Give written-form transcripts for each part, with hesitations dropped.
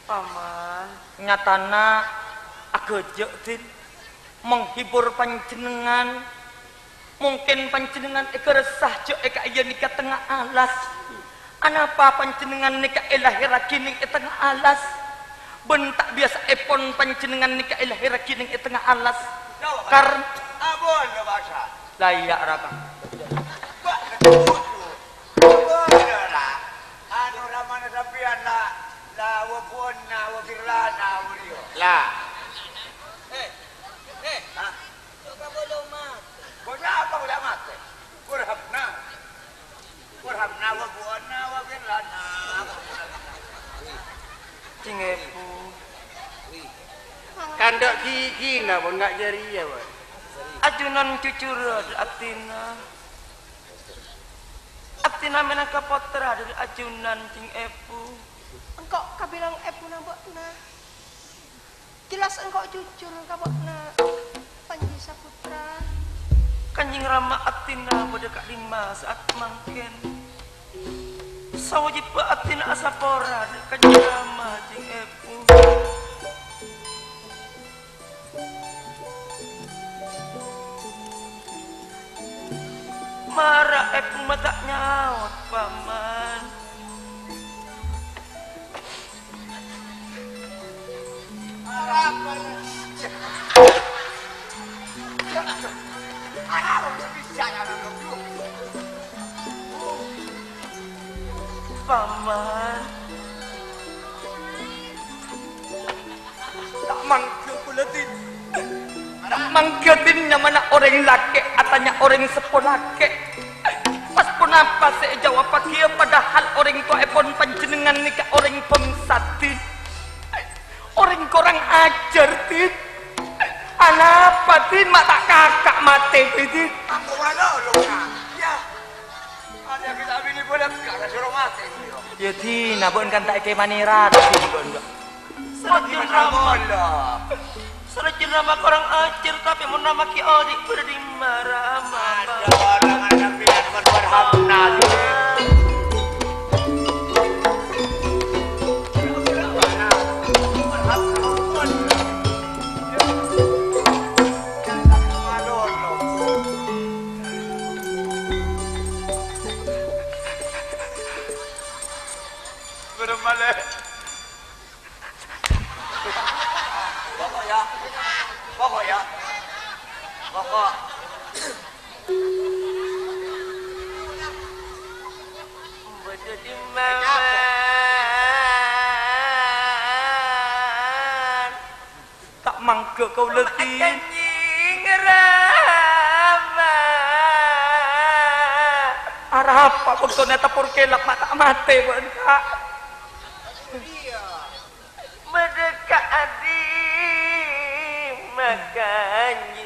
Paman, nyatana agejek Din menghibur panjenengan. Mungkin panjenengan eka resah jo eka iya nikah tengah alas. Anapa panjenengan nikah elahira kining e tengah alas? Bentak biasa epon panjenengan nikah elahira kining e tengah alas. Karena abon lo bahasa. layak raka. Pak ketuju. Abon lah. Anu ramana sampean lah. La wabon na wabirlana wuriyo. Lah. Ha? Bonya apa udah mati? Kurhabna. Kurhabna wabon na wabirlana. Cingepu. Kandak gigi na pun enggak jari ya, Boy. Ajunan cucur Atina. Atina menangkap potra dari ajunan cing epu. Engkau kabilang epu nabokna. Jelas engkau jujur kabokna. Panji Saputra. Kanjing Rama Atina pada Kak Lima saat mangken. Sawajib Atina asapora kanjing Rama cing epu. Marah epu mata nyaut paman. Paman, tak manggil kuletin. Tak manggil timnya mana orang laki, atanya orang sepolake. Pas pun apa saya jawab pakai padahal orang tua epon panjenengan nikah orang pemsatin. Orang korang ajar tin. Anapa tin mata kakak mati tin. Aku mana lo kan? Ya. Ada kita bini boleh karena suruh mati. Ya Tina, bukan kan tak kayak manirat tin bukan. Seratin Rama, seratin Rama korang ajar tapi mau nama ki Odik berdiri marah Ada orang ada pilihan berhamna. Pokok. Jadi maman tak mangke kau letih. Kanjing Rama. Arah apa bektone tapur kelak mata mate benda. Mendekat adik makanya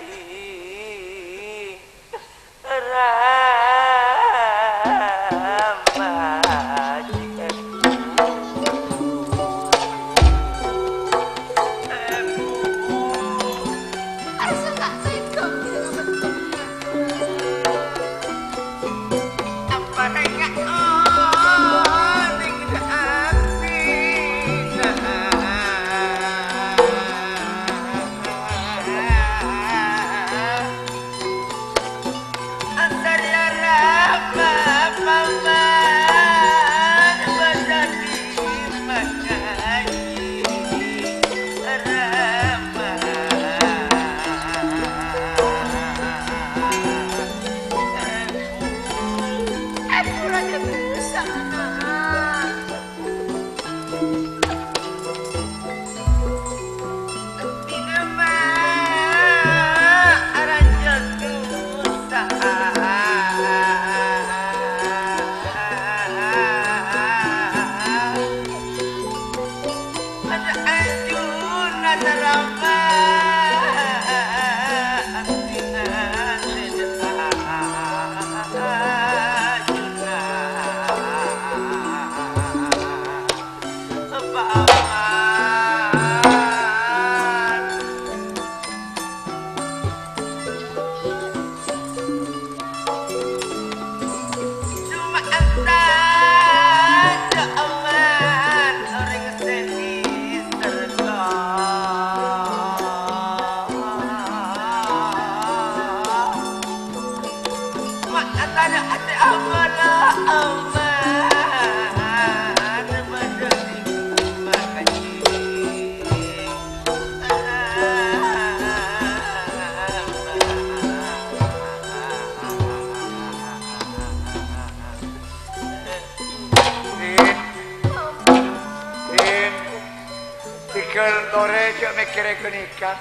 Tikel tore cek mikire ke nikah.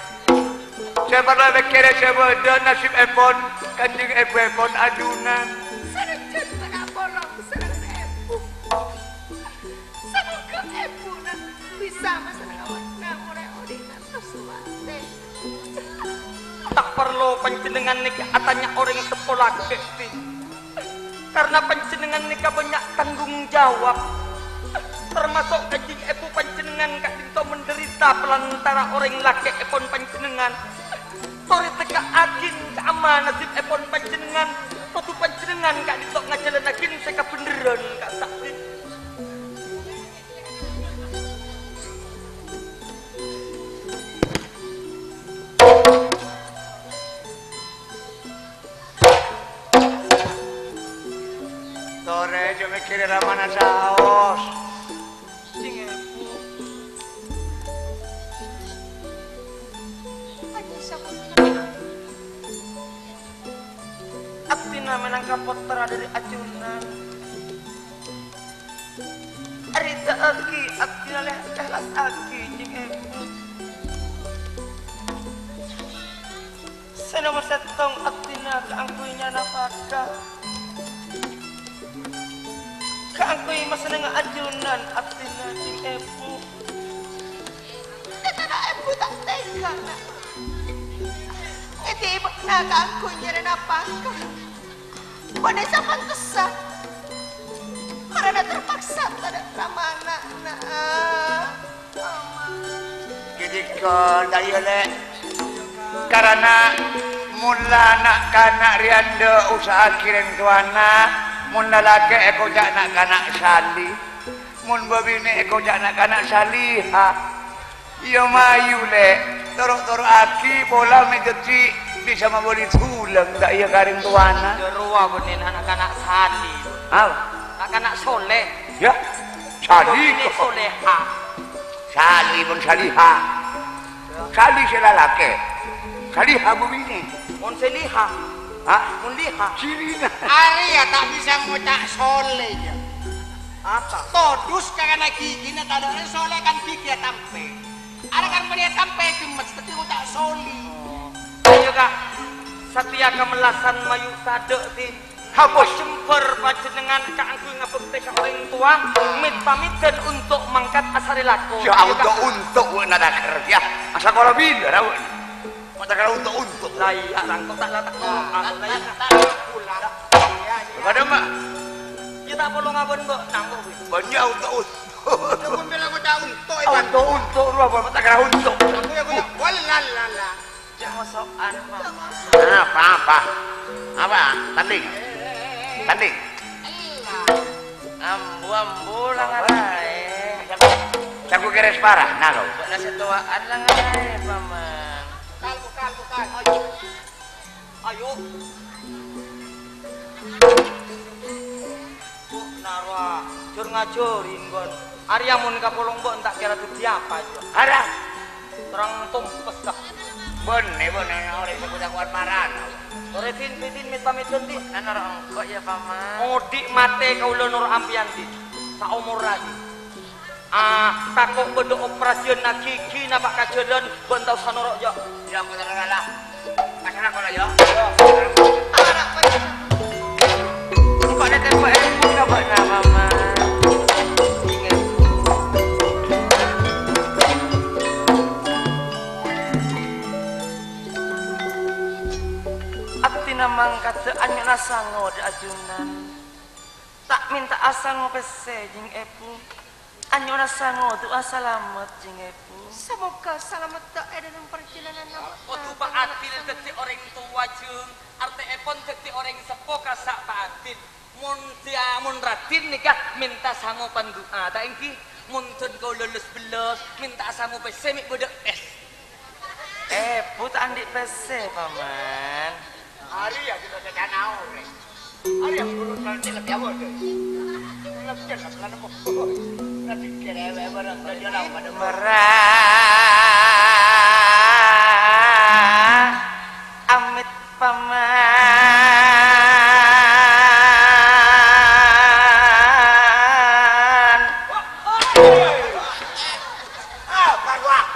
Saya pernah mikire sebeda nasib epon kanjeng ebu epon adunan. Sarjan tengah bolong sarang ebu. Semoga ebu dan bisa masalah awakna mulai odingan tersuate. Tak perlu panjenengan nikah atanya orang sekolah kesti. Karena panjenengan nikah banyak tanggung jawab. Termasuk kanjeng ebu panjenengan kak dinto menderita pelantara orang laki epon panjenengan. Sore teka agin keama nasib epon panjenengan. Tutu panjenengan kak dinto ngajalan agin seka beneran kak sakit. Tore cek mikire ramana saos. Jing ebu. Anissa Putra. Abdina menangkap putra dari ajunan. Arita aki, abdina lehlas aki, jing ebu. Saya nomor setong abdina keangkuinya napaka. Keangkui masa nengah ajunan abdina jing ebu. Karena ebu tak tega nak. Iti ibu naga aku nyari napakah. Pada zaman kesat. Karena terpaksa tada ramana nak. Mama. Kidikol daya le. Karena mula nak kanak rianda usaha kirim tuana. Mun lalaki eko jak nak kanak sali. Mun babine eko jak nak kanak saliha. Iyo mayu le. Torok-torok aki bola megeti bisa membeli tulang tak iya karing tuana. Derua benin anak-anak sali. Apa? Anak-anak soleh. Ya. Sali Ini kok. soleha. Sali pun saliha. Sali selalaki. Saliha babine. Mun seliha. Hah? Mun liha. Sirina. Arya tak bisa ngucak soleh ya. Apa? Todus karena gigi na tada orang soleh kan gigi ya tampe. Ada kan media tampe gemes tapi ngucak soli. Ayo kak. Satya kemelasan mayu sadek tin. Hapus jemper panjenengan kaangku ngabekti ka orang tua. Mit pamiten untuk mangkat asari lako. Ya untuk nada kerja. Asa kalau bila rawon. Mata kalau untuk. Layak rangkok tak latak aku layak. Pulang. Ada mak. Kita perlu ngabon mbok nangkok. Banyak untuk. Aku bilang ngucak untuk ikan. Untuk lu apa mata kalau untuk. Aku ya punya walalala. Jangan soan Apa? Apa? Tanding. Ambu lang aray. Saku keres parah, nalo. Buat nasi tuaan lang aray, paman. Kal. Ayo. Bu, narwa. Jur ngajurin, Gon. Arya mun kapulong bo, entak kira tuh siapa aja. Ada. Terang tumpes dah. Bone, orang sebut kuat maran. Sore tin, mit pamit ganti. Nanor engkok ya paman. Ngodik mate kaulo nur ampianti. Sa umur lagi. Takut bedo operasian na gigi na pak kajalan bantau sanoro yo. Ya aku terngalah. Pasana kono yo. Anak pada. Engkok ada tempat buka bakna paman. Ingat. Abdi namang kata anyo nasango di ajunan. Tak minta asango pese jing epu. Anyo nasango tu asalamat jing epu. Semoga selamat tak ada dalam perjalanan nama. Otu Pak Adil dadi orang tua jeung arte epon dadi orang sepo kasak Pak Adil. Mun Radin nikah minta sango pandua. Tak engki mun ten kau lulus belas minta sango pese mik bodok es. Epu tak andik pese paman. Hari ya kita tekan naon. Hari yang urut nanti lebih awal deh. Lebih jelas lan apa. Nanti kira barang dia lawan pada Merah amit paman. Parwa.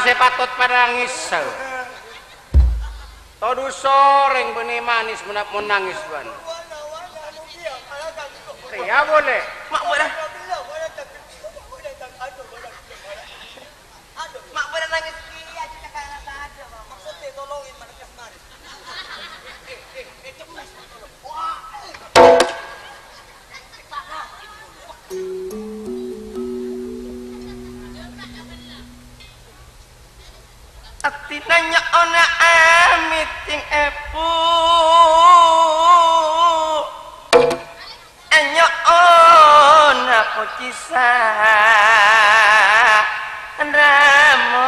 masih patut pada ngisel. Todu soreng benih manis menangis ban. Ya boleh. Mak boleh. Mak boleh nangis dia aja kakak ada. Maksudnya tolongin mana kasmaris. Cemas. Wah. Akti nanya ona meeting epu enyo ona pocisa ramo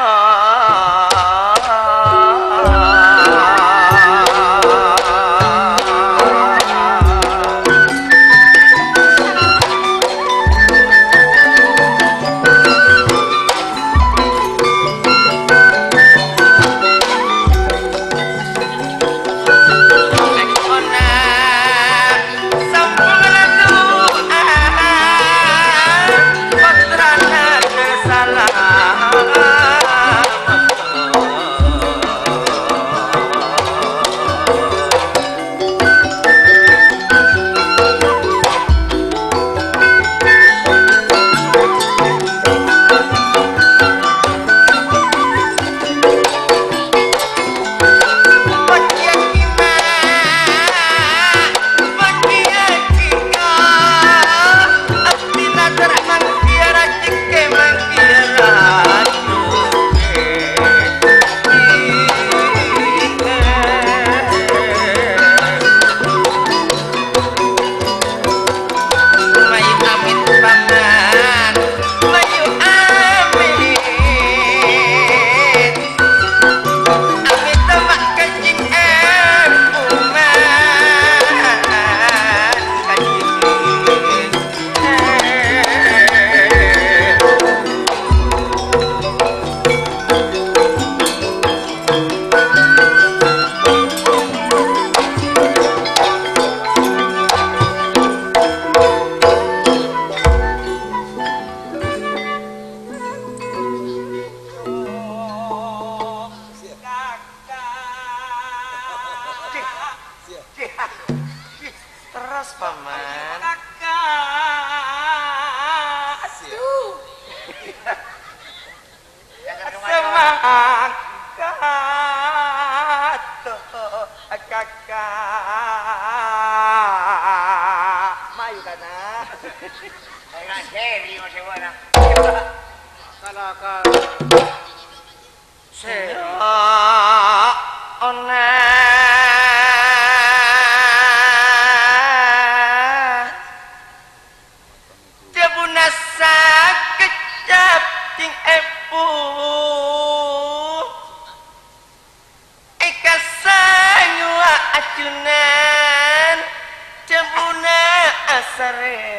terus paman Kakak. aduh Semangat kakak. Mayu kana. Enggak seri masih mana. Kalakan. seri ona jebuna sakecap ting epu eka sanyua acunan jebuna asare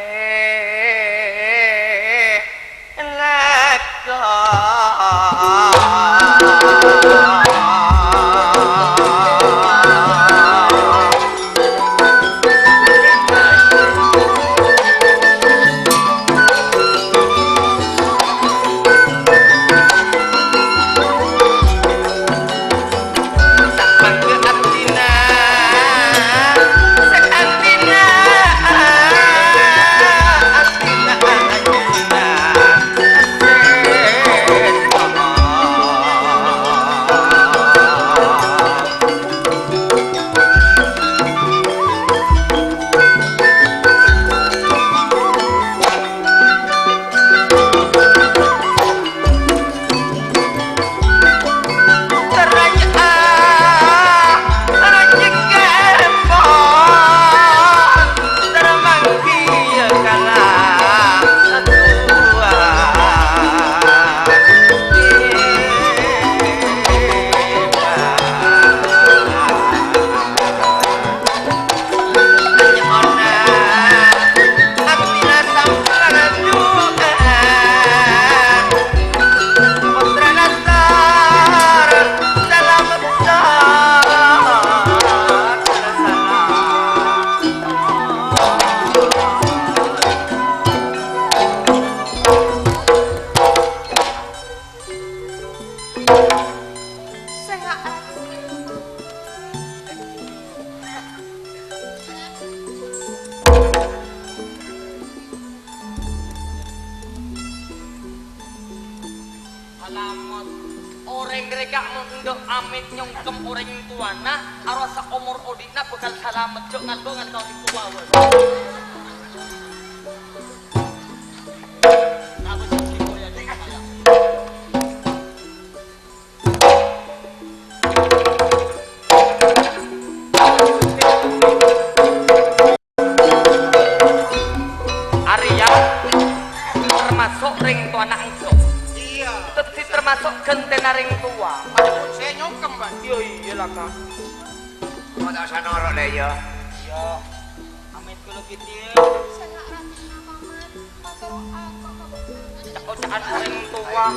Salamat. Orang mereka mendok amit nyongkem orang tuana arwasa umur odina bakal salamet jok ngalgo ngalgo itu wawan. Aku sih koyo ya ning kaya. Arya termasuk ring tuana engso. Iya. Tetapi termasuk gentena ring tua. Padahal saya nyongkem, Bang. Iya iyalah kak. Mau tak usah norok le ya. Iya. Amit kulo kitil. Saya ratina paman. Pakai apa Cak-cakan ring tua.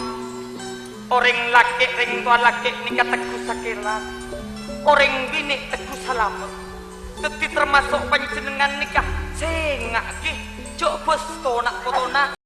Orang laki ring tua laki nikah teguh sakilan. Orang bini teguh salamet. Tetapi termasuk panjenengan nikah sengak ki. Jok bos to nak potona.